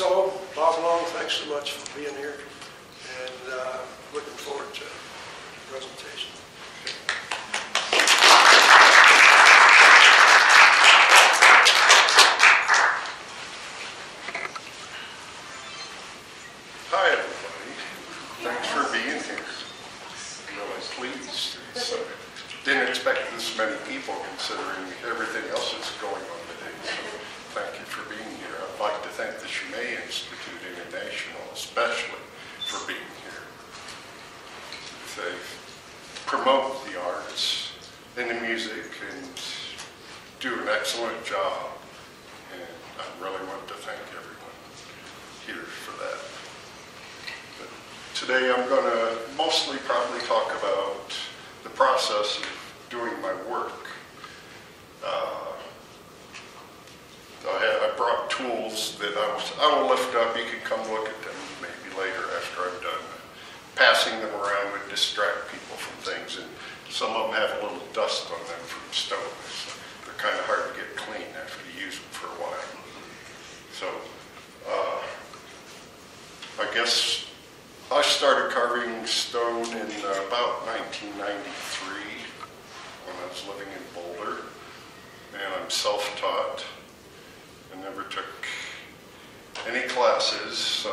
So, Bob Long, thanks so much for being here, and looking forward to the presentation. Hi, everybody. Thanks for being here. I'm really pleased. Didn't expect this many people considering everything else that's going on today. So thank you for being here. I'd like to thank the Chimay Institute International especially for being here. They promote the arts and the music and do an excellent job. And I really want to thank everyone here for that. But today I'm going to mostly probably talk about the process of doing my work. I brought tools that I will lift up. You can come look at them maybe later after I'm done. Passing them around would distract people from things, and some of them have a little dust on them from stone. So they're kind of hard to get clean after you use them for a while. So I guess I started carving stone in about 1993 when I was living in Boulder, and I'm self-taught. I never took any classes, so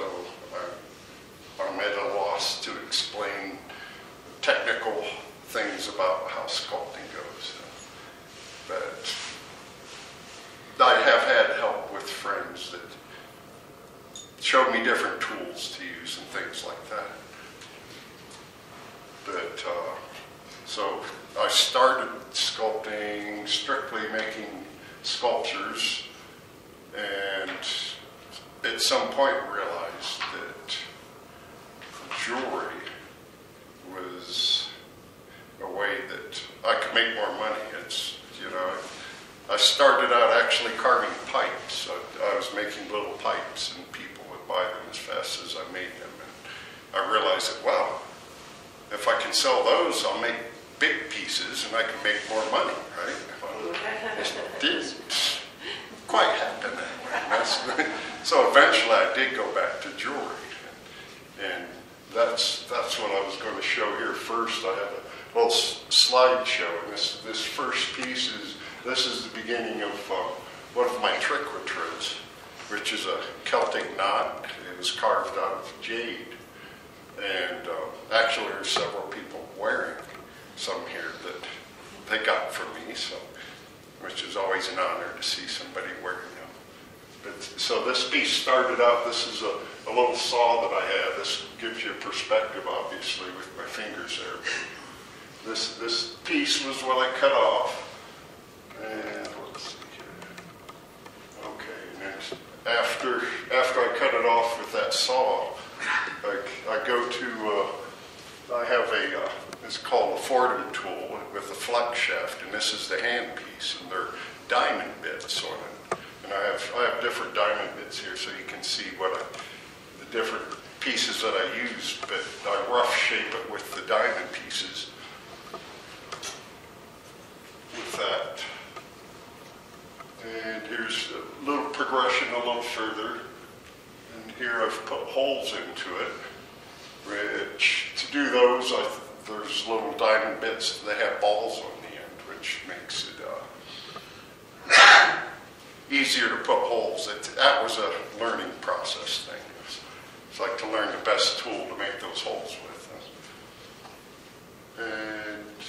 I'm at a loss to explain technical things about how sculpting goes. But I have had help with friends that showed me different tools to use and things like that. But so I started sculpting, strictly making sculptures, and at some point realized that jewelry was a way that I could make more money. It's, you know, I started out actually carving pipes. I was making little pipes and people would buy them as fast as I made them. And I realized that, wow, if I can sell those, I'll make big pieces and I can make more money, right? Well, it didn't quite happen that way. So eventually I did go back to jewelry. And that's what I was going to show here first. I have a little slideshow, and this first piece this is the beginning of one of my triquetrails, which is a Celtic knot. It was carved out of jade, and actually there's several people wearing some here that they got from me, so which is always an honor to see somebody wearing them. But so this piece started out. This is a little saw that I have. This gives you a perspective, obviously, with my fingers there. This piece was what I cut off. And let's see here. Okay, and then after I cut it off with that saw, I go to, I have it's called a Fordham tool with a flex shaft, and this is the hand piece, and they're diamond bits on it. And I have different diamond bits here, so you can see the different pieces that I used, but I rough shape it with the diamond pieces. With that. And here's a little progression a little further. And here I've put holes into it, which to do those, there's little diamond bits that have balls on the end, which makes it easier to put holes. That was a learning process thing. It's like to learn the best tool to make those holes with. And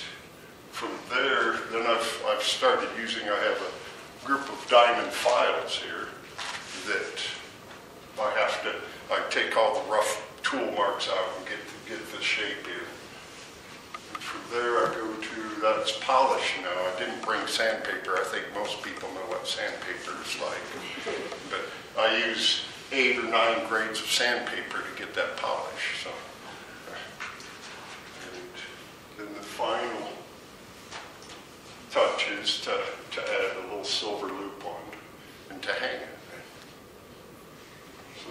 from there, then I've started using, I have a group of diamond files here that I take all the rough tool marks out and get the shape in. And from there I go to, that's polished now. I didn't bring sandpaper. I think most people know what sandpaper is like. But I use 8 or 9 grades of sandpaper to get that polish. So, and then the final touch is to add a little silver loop on and to hang it. So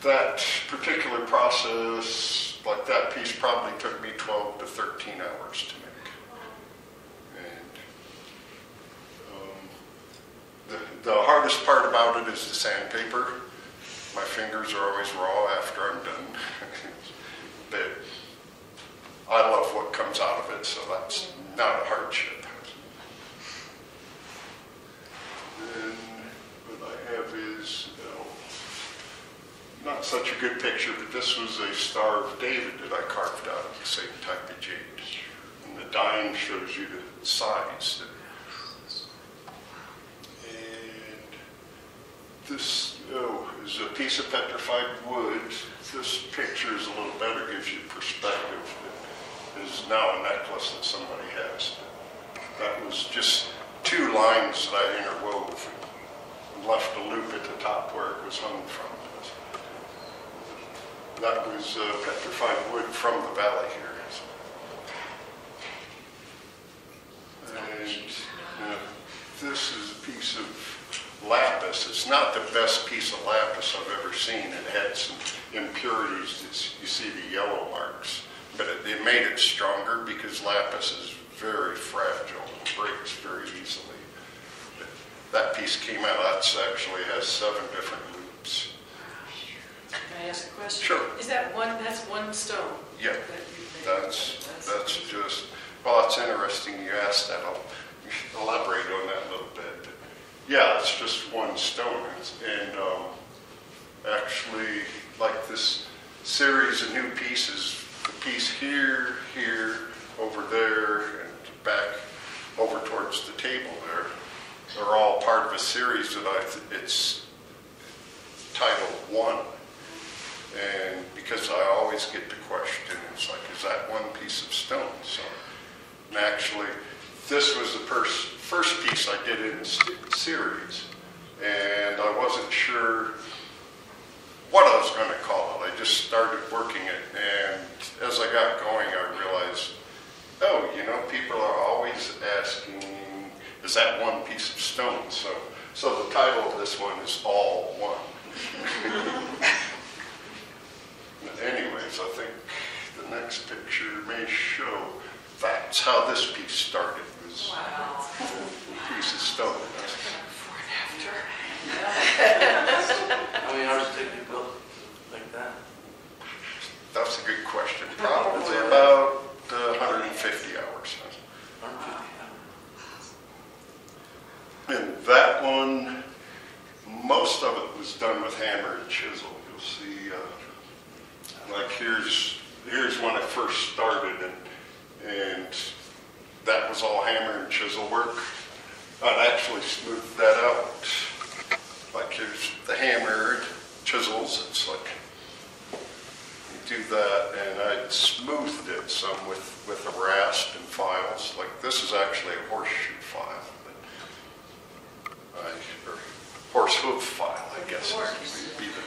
that particular process, like that piece, probably took me 12 to 13 hours to make. And the hardest part about it is the sandpaper. My fingers are always raw after I'm done. But I love what comes out of it, so that's not a hardship. And what I have is, not such a good picture, but this was a Star of David that I carved out of the same type of jade. And the dime shows you the size. And this is a piece of petrified wood. This picture is a little better, gives you perspective. It is now a necklace that somebody has. That was just 2 lines that I interwove and left a loop at the top where it was hung from. That was petrified wood from the valley here. And this is a piece of lapis. It's not the best piece of lapis I've ever seen. It had some impurities. You see the yellow marks. But they made it stronger because lapis is very fragile and breaks very easily. But that piece came out. That actually has 7 different loops. Can I ask a question? Sure. Is that that's one stone? Yeah, that's just, well, it's interesting you asked that. I'll elaborate on that a little bit. But yeah, it's just one stone. And actually, like this series of new pieces, the piece here, over there, and back over towards the table there, they're all part of a series that it's titled One. And because I always get the question, it's like, is that one piece of stone? So, and actually, this was the first piece I did in the series, and I wasn't sure what I was going to call it. I just started working it, and as I got going, I realized, oh, people are always asking, is that one piece of stone? So the title of this one is All One. Anyways, I think the next picture may show that's how this piece started. Was Wow. a piece of stone. Before and after. How many hours did it take you to build like that? That's a good question. Probably about 150 hours. 150 hours. And that one, most of it was done with hammer and chisel. You'll see, like here's when I first started, and that was all hammer and chisel work. I'd actually smoothed that out. Like here's the hammered chisels. It's like you do that, and I'd smoothed it some with a rasp and files. Like this is actually a horseshoe file, or horse hoof file, I guess would be the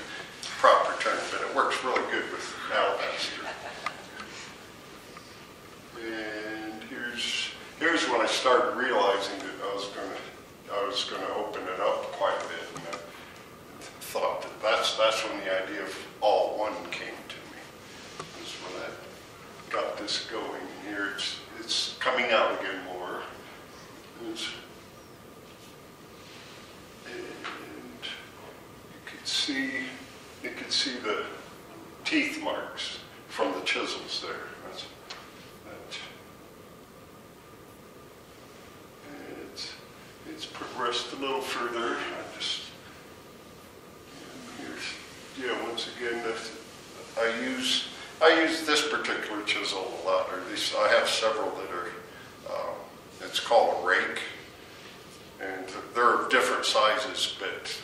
proper term, but it works really good with alabaster. And here's when I started realizing that I was going to open it up quite a bit, and I thought that that's when the idea of All One came to me. Was when I got this going. And here it's coming out again more. And you could see the teeth marks from the chisels there. It's progressed a little further. Once again, I use this particular chisel a lot, or at least I have several that are. It's called a rake, and they're different sizes, but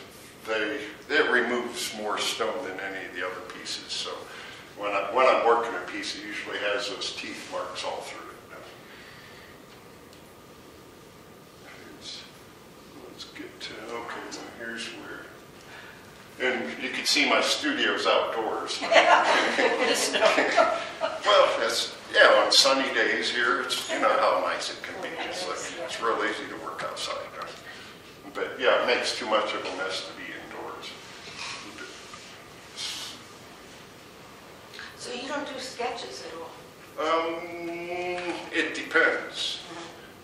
it removes more stone than any of the other pieces. So when I'm working a piece, it usually has those teeth marks all through it. Let's get to, okay, now here's where, and you can see my studio's outdoors. Well, on sunny days here, it's, how nice it can be. It's real easy to work outside. But yeah, it makes too much of a mess to be indoors. So you don't do sketches at all? It depends.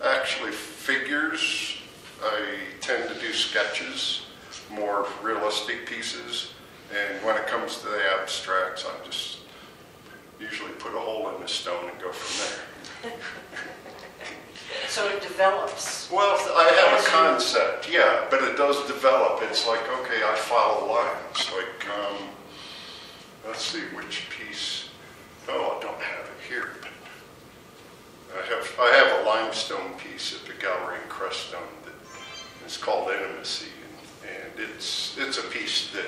Actually, figures, I tend to do sketches, more realistic pieces, And when it comes to the abstracts, I just usually put a hole in the stone and go from there. So it develops. Well, I have a concept, yeah, but it does develop. It's like, okay, I follow lines. Like, let's see which piece. Oh, I don't have it here, but I have a limestone piece at the gallery in Crestone that is called Intimacy, and it's a piece that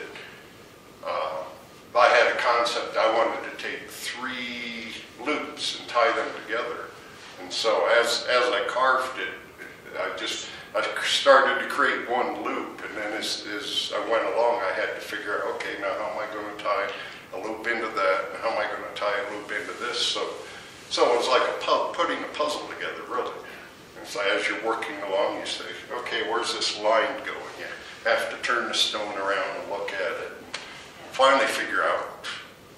I had a concept. I wanted to take 3 loops and tie them together. And so as I carved it, I started to create one loop, and then as I went along, I had to figure out, okay, now how am I going to tie a loop into that, and how am I going to tie a loop into this? So it was like putting a puzzle together, really. And so as you're working along, you say, okay, where's this line going? You have to turn the stone around and look at it, and finally figure out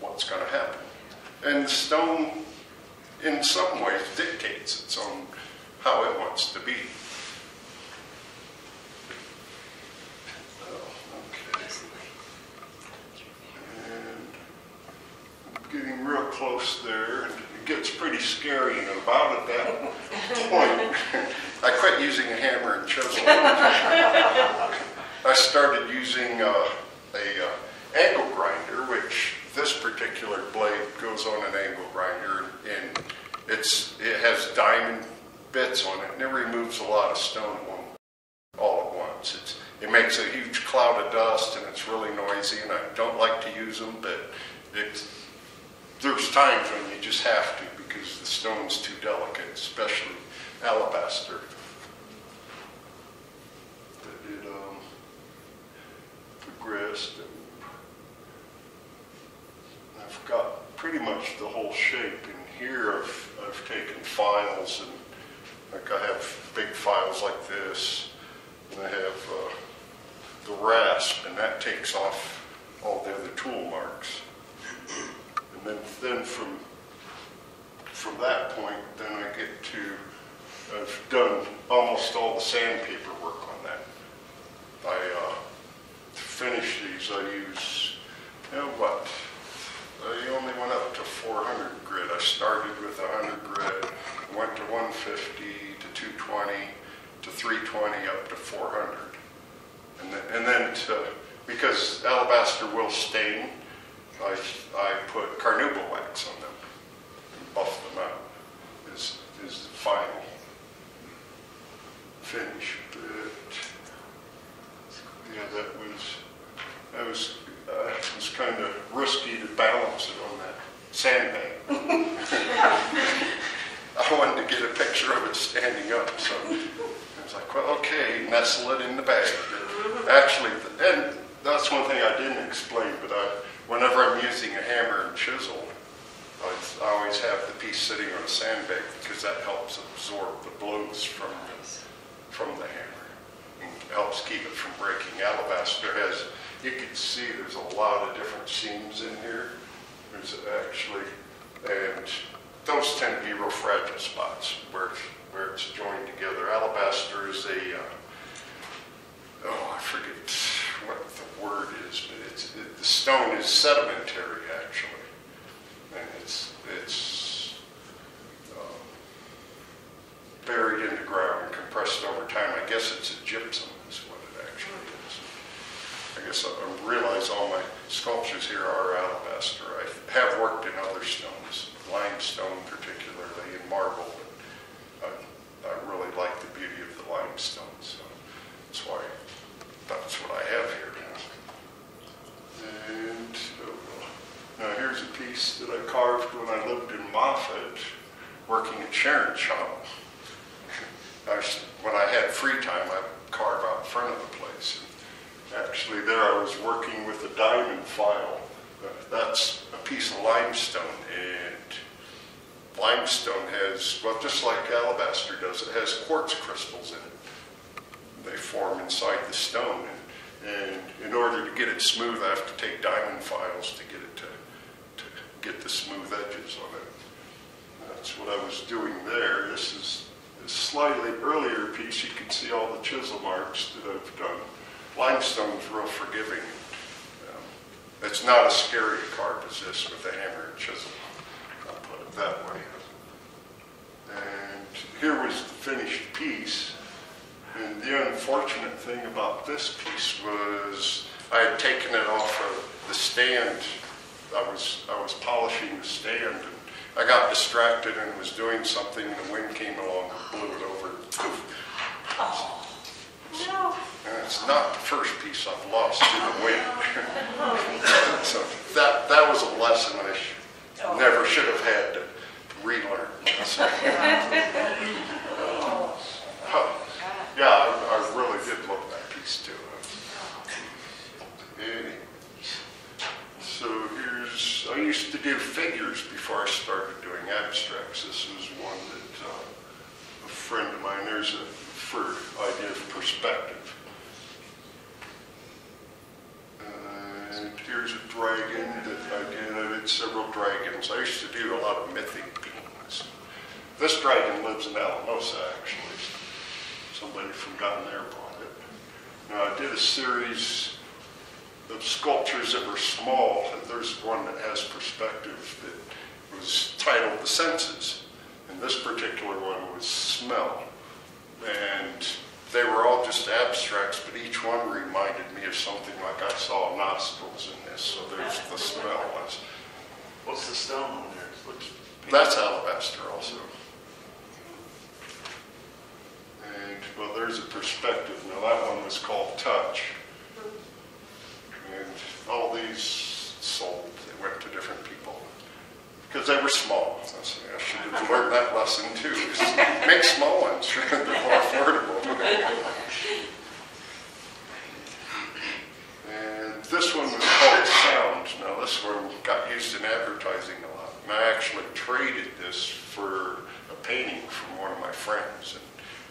what's going to happen. And the stone, in some ways, dictates its own how it wants to be. Okay. And I'm getting real close there, and it gets pretty scary. And about at that point, I quit using a hammer and chisel. I started using a angle grinder, which this particular blade goes on an angle grinder, and it has diamond bits on it, and it removes a lot of stone all at once. It makes a huge cloud of dust, and it's really noisy, and I don't like to use them, but there's times when you just have to, because the stone's too delicate, especially alabaster. It progressed, and I've got pretty much the whole shape. And here I've taken files, and like I have big files like this, and I have the rasp, and that takes off all the other tool marks. And then from that point, then I get to, I've done almost all the sandpaper work on that. To finish these, I use, I only went up to 400 grit. I started with 100 grit, went to 150, to 220, to 320, up to 400. And then because alabaster will stain, I put carnauba wax on them and buff them out is the final finish. But yeah, that was kind of risky to balance it on that sandbag. I wanted to get a picture of it standing up, so I was like, well, okay, nestle it in the bag. Actually, and that's one thing I didn't explain, but whenever I'm using a hammer and chisel, I always have the piece sitting on a sandbag, because that helps absorb the blows from the hammer and helps keep it from breaking. Alabaster has, you can see there's a lot of different seams in here. There's actually, and those tend to be real fragile spots where it's joined together. Alabaster is I forget what the word is, but the stone is sedimentary, actually, and it's buried in the ground and compressed over time. I guess it's a gypsum is what it actually is. I guess I realize all my sculptures here are alabaster. I have worked in other stones, limestone particularly, and marble, but I really like the beauty of the limestone, so that's what I have here now. And now here's a piece that I carved when I lived in Moffat, working at Sharon's shop. When I had free time, I'd carve out in front of the place. And actually there I was working with a diamond file. That's a piece of limestone, and limestone has, well, just like alabaster does, it has quartz crystals in it. They form inside the stone, and in order to get it smooth, I have to take diamond files to get it to get the smooth edges on it. That's what I was doing there. This is a slightly earlier piece. You can see all the chisel marks that I've done. Limestone's real forgiving. It's not as scary to carve as this with a hammer and chisel, I'll put it that way. And here was the finished piece. And the unfortunate thing about this piece was I had taken it off of the stand. I was polishing the stand, and I got distracted and was doing something, and the wind came along and blew it over. Poof. Oh, no. And it's not the first piece I've lost to the wind. So that was a lesson I never should have had to relearn. So, yeah, I really did love that piece too. Anyway, so I used to do figures before I started doing abstracts. This was one that a friend of mine, there's a idea of perspective. And here's a dragon that I did several dragons. I used to do a lot of mythic beings. This dragon lives in Alamosa, actually. Somebody from down there bought it. Now, I did a series of sculptures that were small. There's one that has perspective that was titled The Senses. And this particular one was smell. And they were all just abstracts, but each one reminded me of something like I saw nostrils in this. So there's the smell. What's the stone on there? That's alabaster also. And, well, there's a perspective. Now, that one was called Touch. And all these sold. They went to different people. Because they were small. I should have learned that lesson, too. Just make small ones. They're more affordable. And this one was called Sound. Now, this one got used in advertising a lot. And I actually traded this for a painting from one of my friends.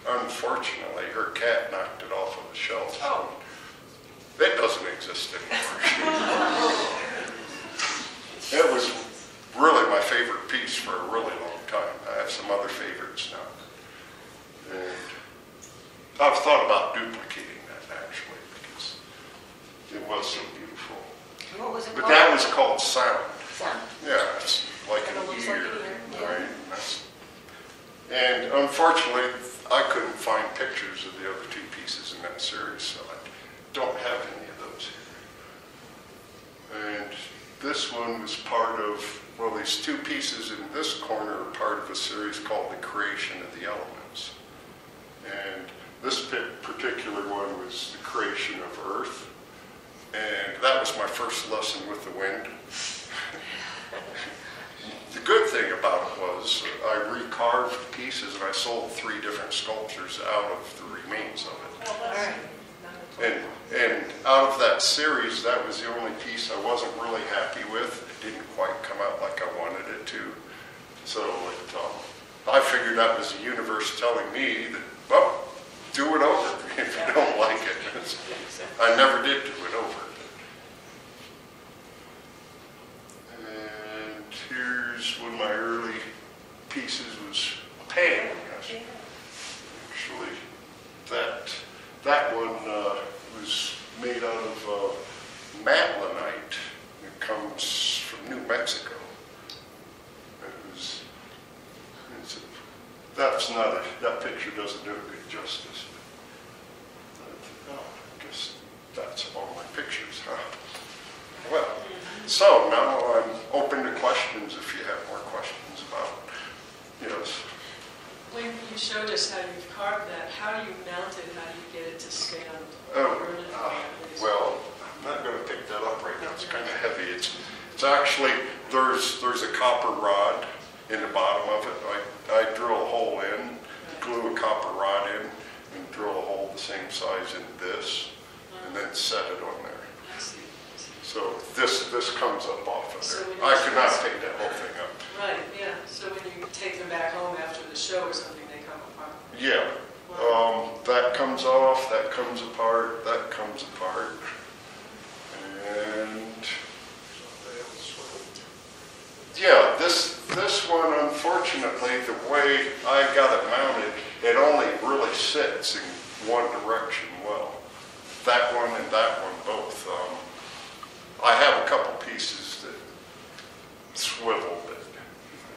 And unfortunately, her cat knocked it off of the shelf. Oh. It doesn't exist anymore. It was really my favorite piece for a really long time. I have some other favorites now. And I've thought about duplicating that, actually, because it was so beautiful. What was it But called? that was called Sound. Sound. Yeah, it's like Kinda an looks ear. like an ear, yeah. Right? And unfortunately, I couldn't find pictures of the other two pieces in that series, so I don't have any of those here. And this one was part of, well, these two pieces in this corner are part of a series called The Creation of the Elements. And this particular one was the creation of Earth. And that was my first lesson with the wind. The good thing about it was I recarved pieces and I sold 3 different sculptures out of the remains of it. All right. And out of that series, that was the only piece I wasn't really happy with. It didn't quite come out like I wanted it to. So I figured that was the universe telling me that, well, do it over if you don't like it. I never did do it over. And here's one of my early pieces was Pan. Actually, that one was made out of matlanite. It comes from New Mexico. That picture doesn't do it good justice. But, I guess that's all my pictures, huh? Well, so now I'm open to questions if you have more questions about, yes. When you showed us how you've carved that, how do you mount it? How do you get it to stand? Well, I'm not going to pick that up right now. It's kind of heavy. It's actually, there's a copper rod in the bottom of it. I drill a hole in, glue a copper rod in, and drill a hole the same size in this, and then set it on there. I see. So this comes up off of So there. when I you- could not pick that whole thing up. Right, yeah. So when you take them back home after the show or something, they come apart. Yeah. That comes off, that comes apart, that comes apart. And yeah, this one, unfortunately, the way I got it mounted, it only really sits in one direction well. That one and that one both. I have a couple pieces that swivel, but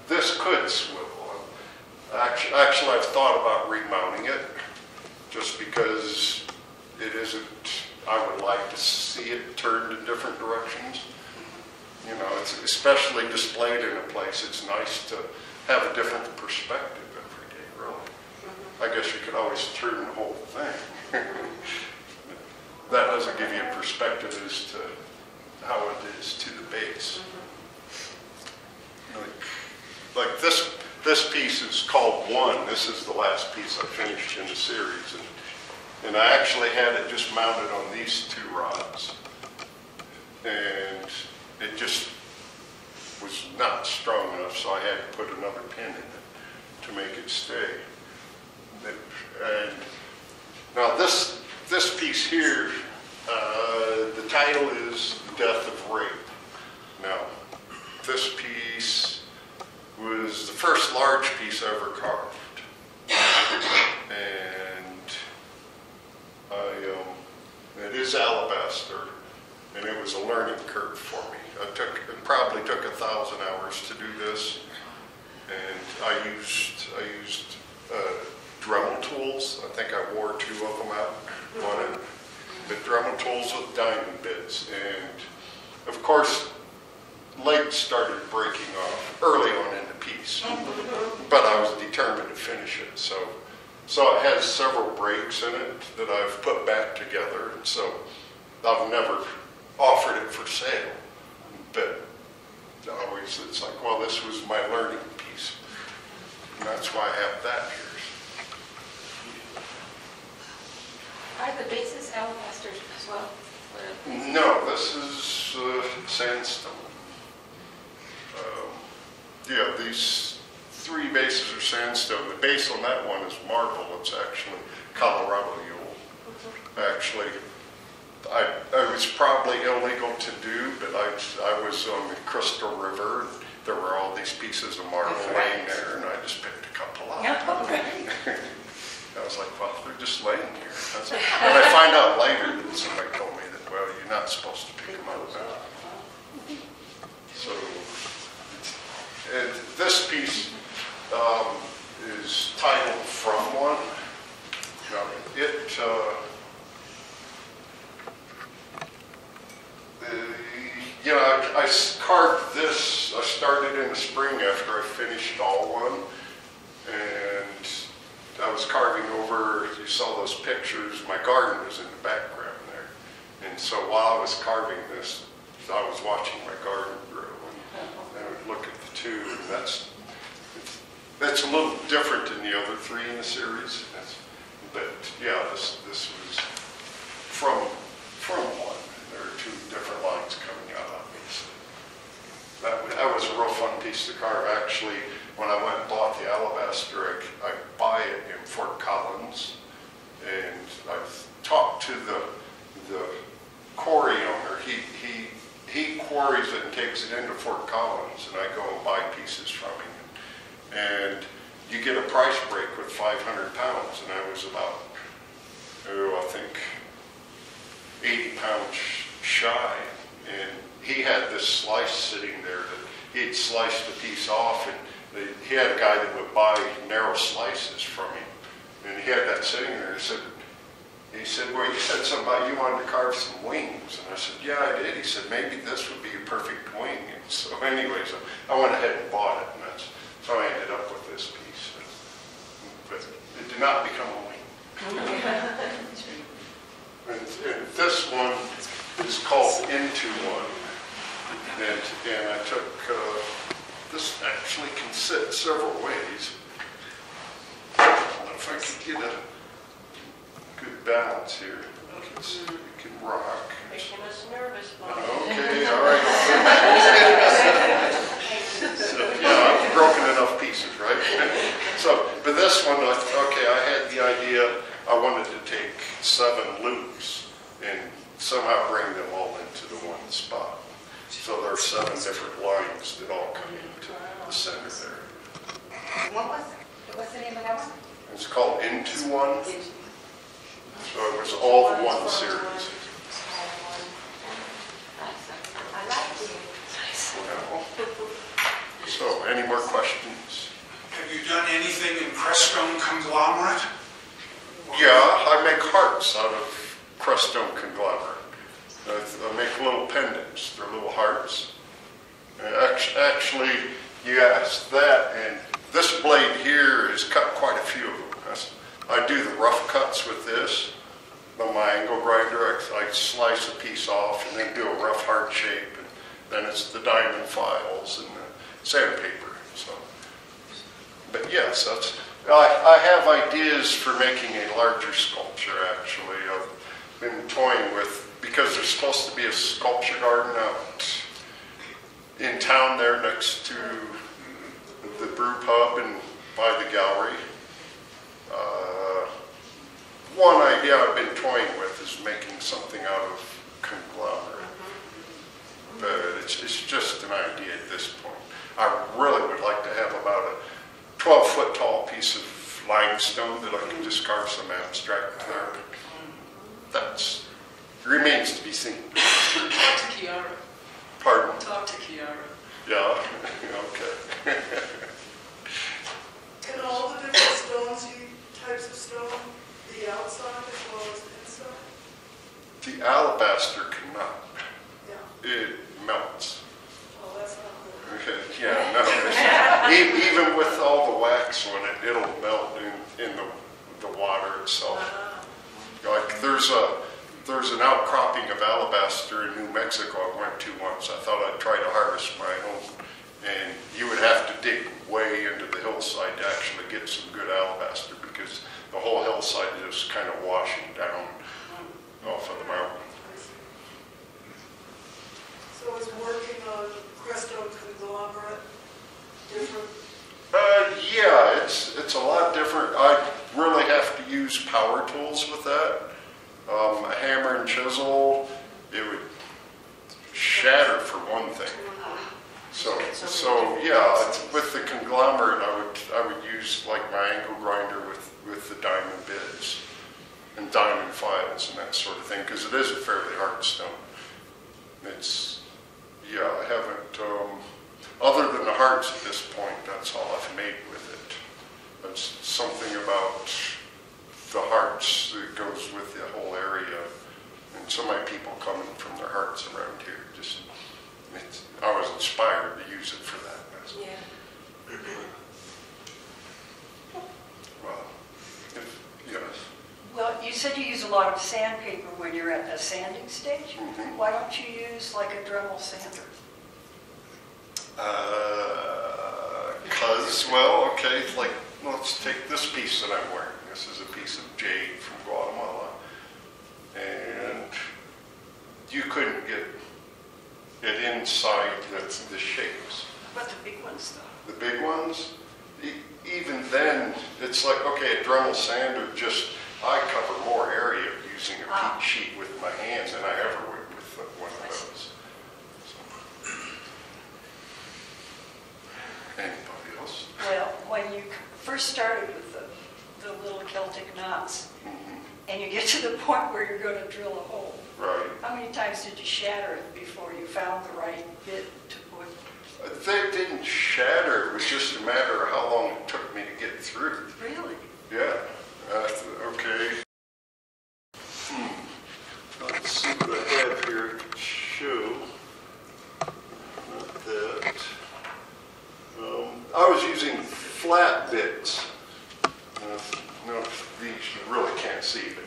this could swivel. Actually, I've thought about remounting it just because it isn't, I would like to see it turned in different directions. You know, it's especially displayed in a place, it's nice to have a different perspective every day, really. I guess you could always turn the whole thing. That doesn't give you a perspective as to how it is to the base. Like this piece is called One. This is the last piece I finished in the series. And I actually had it just mounted on these two rods. And it just was not strong enough, so I had to put another pin in it to make it stay. And now this piece here, the title is Death of Rape. Now, this piece was the first large piece I ever carved. And it is alabaster, and it was a learning curve for me. It probably took 1,000 hours to do this, and I used Dremel tools. I think I wore 2 of them out on it. The Dremel tools with diamond bits, and of course, legs started breaking off early on in the piece, but I was determined to finish it. So it has several breaks in it that I've put back together, and so I've never offered it for sale, but always it's like, well, this was my learning piece, and that's why I have that here. Are the bases alabaster as well? No, this is sandstone. Yeah, these 3 bases are sandstone. The base on that one is marble. It's actually Colorado Yule. Actually, it was probably illegal to do, but I was on the Crystal River. And there were all these pieces of marble laying there, and I just picked a couple out. I was like, well, they're just laying here. And I find out later that somebody told me that, well, you're not supposed to pick them out now. So, and this piece is titled From One. Now, you know, I carved this, I started in the spring after I finished all one, and I was carving over, you saw those pictures, my garden was in the background there. And so while I was carving this, I was watching my garden grow, and I would look at the two, and that's a little different than the other 3 in the series. But yeah, this was from one. There are 2 different lines coming out, obviously. That was a real fun piece to carve. Actually, when I went and bought the alabaster, I buy it in Fort Collins, and I've talked to the quarry owner. He quarries it and takes it into Fort Collins, and I go and buy pieces from him. And you get a price break with 500 pounds, and I was about, I think 80 pounds shy. And he had this slice sitting there that he'd sliced a piece off, and he had a guy that would buy narrow slices from him. And he had that sitting there. He said, well, you said something about you wanted to carve some wings. And I said, yeah, I did. He said, maybe this would be a perfect wing. And so anyways, I went ahead and bought it. And so I ended up with this piece. But it did not become a wing. And this one is called Into One. And I took, this actually can sit several ways. I don't know if I could get a good balance here. It can rock. Making us nervous, Mom. Okay, all right. So, yeah, I've broken enough pieces, right? But this one, okay, I had the idea, I wanted to take 7 loops and somehow bring them all into the one spot. So there are 7 different lines that all come into the center there. What's the name of that one? It's called Into One. So it was all the one series. I like the Any more questions? Have you done anything in Crestone conglomerate? Yeah, I make hearts out of crestone conglomerate. I make little pendants. They're little hearts. Actually, you asked that, and this blade here has cut quite a few of them. I do the rough cuts with this. On my angle grinder, I slice a piece off and then do a rough heart shape, and then it's the diamond files and the sandpaper. So, but yes, I have ideas for making a larger sculpture. Actually, I've been toying with, because there's supposed to be a sculpture garden out in town there next to the brew pub and by the gallery. One idea I've been toying with is making something out of conglomerate. But it's just an idea at this point. I really would like to have about a 12-foot tall piece of limestone that I can just carve some abstract there. That remains to be seen. Talk to Kiara. Pardon? Talk to Kiara. Yeah, okay. And all the different stones, types of stone, the outside as well as the inside? The alabaster cannot. Yeah. It melts. Oh, that's not good. Okay, yeah, no. Even with all the wax on it, it'll melt in the water itself. Like there's an outcropping of alabaster in New Mexico I went to once. I thought I'd try to harvest my own. And you would have to dig way into the hillside to actually get some good alabaster, because the whole hillside is just kind of washing down off of the mountain. So is working on Crestone conglomerate different? Yeah, it's a lot different. I really have to use power tools with that. A hammer and chisel, it would shatter for one thing. So yeah, with the conglomerate, I would use like my angle grinder with the diamond bits and diamond files and that sort of thing, because it is a fairly hard stone. I haven't, other than the hearts at this point, that's all I've made with it. There's something about the hearts that goes with the whole area, and so many people coming from their hearts around here. I was inspired to use it for that. Yeah. Well, yes. Well, you said you use a lot of sandpaper when you're at the sanding stage. Mm-hmm. Why don't you use like a Dremel sander? Well, okay, like, let's take this piece that I'm wearing. This is a piece of jade from Guatemala. And you couldn't get it inside the shapes. But the big ones, though. The big ones, even then, it's like, okay, a Dremel sander, I cover more area using a peat sheet with my hands than I ever would with one of those. So. Anybody else? Well, when you first started with the little Celtic knots, and you get to the point where you're going to drill a hole, Right. how many times did you shatter it before you found the right bit to put? They didn't shatter. It was just a matter of how long it took me to get through. Really? Yeah. Okay. Let's see what I have here to show. Not that. I was using flat bits. No, these you really can't see, but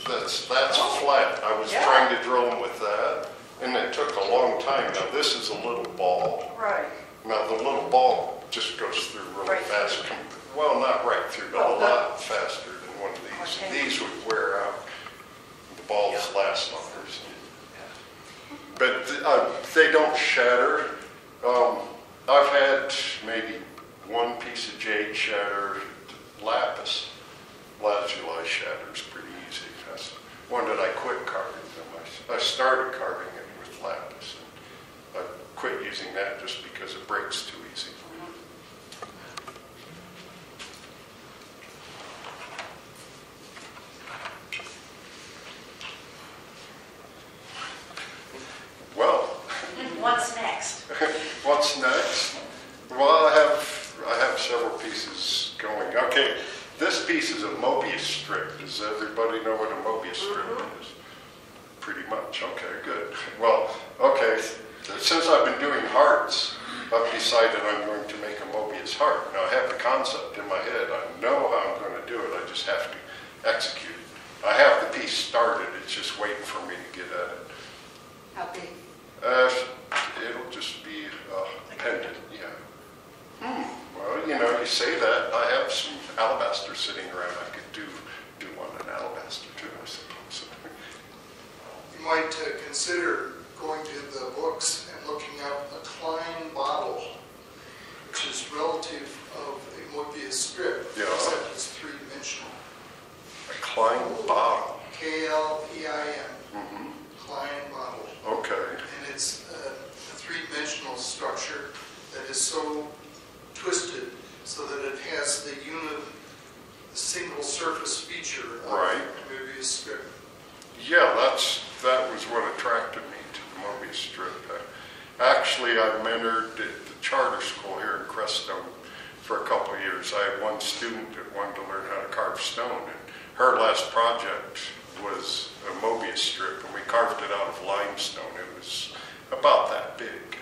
that's flat. I was trying to drill them with that, and it took a long time. Now this is a little ball. Right. Now the little ball just goes through really Right fast. through. Well, not right through, but a lot faster than one of these. Okay. These would wear out. The balls last longer. But they don't shatter. I've had maybe one piece of jade shatter. Lapis, lazuli shatters pretty easy. That's one that I quit carving them. I started carving it with lapis, and I quit using that just because it breaks too easy. Well, What's next? what's next? use a Mobius strip. Does everybody know what a Mobius strip is? Pretty much. Okay, good. Well, okay. Since I've been doing hearts, I've decided I'm going to make a Mobius heart. Now, I have the concept in my head. I know how I'm going to do it. I just have to execute it. I have the piece started. It's just waiting for me to get at it. How big? It'll just be a pendant, yeah. Well, you know, you say that. I have some alabaster sitting around. I could do one in alabaster too, I suppose. You might consider going to the books and looking up a Klein bottle, which is relative of a Mobius strip, Yeah. except it's three-dimensional. A Klein bottle. K-L-E-I-N. Klein bottle. Okay. And it's a three-dimensional structure that is so twisted so that it has the single surface feature of Right. the Mobius strip. Yeah, that was what attracted me to the Mobius strip. Actually, I mentored at the charter school here in Crestone for a couple of years. I had one student that wanted to learn how to carve stone, and her last project was a Mobius strip, and we carved it out of limestone. It was about that big.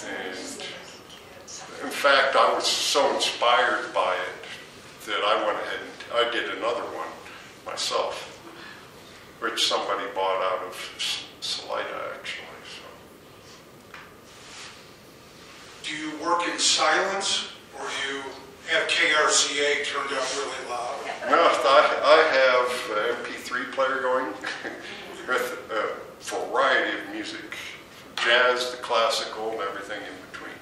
And in fact, I was so inspired by it that I went ahead and I did another one myself, which somebody bought out of Salida, actually. Do you work in silence, or do you have KRZA turned up really loud? No, I have an MP3 player going with a variety of music, jazz, the classical, and everything in between.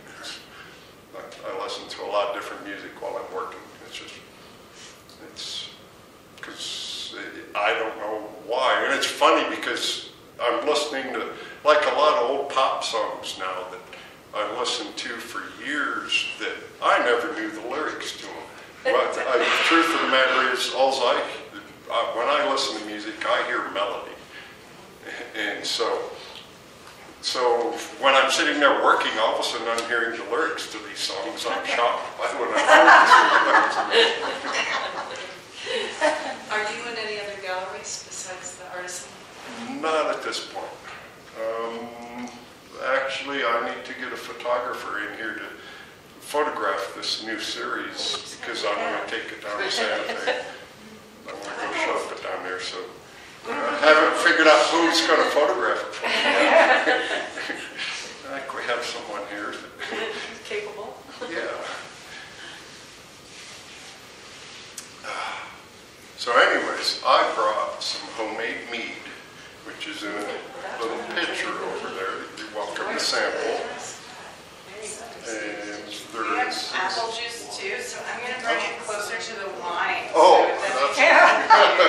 I listen to a lot of different music while I'm working. It's because I don't know why. And it's funny because I'm listening to like a lot of old pop songs now that I listened to for years that I never knew the lyrics to them. But the truth of the matter is, when I listen to music, I hear melody. And so when I'm sitting there working, all of a sudden I'm hearing the lyrics to these songs. I'm shocked by what I'm Are you in any other galleries besides the Artisan? Not at this point. Actually, I need to get a photographer in here to photograph this new series because I'm going to take it down to Santa Fe. I'm going to go shop it down there, so I haven't figured out who's going to photograph it for me yet. I think we have someone here. Capable? Yeah. So anyways, I brought some homemade mead, which is in a little pitcher over there that you're welcome to sample. And there is apple juice too, so I'm going to bring it closer to the wine. Oh, so it doesn't- that's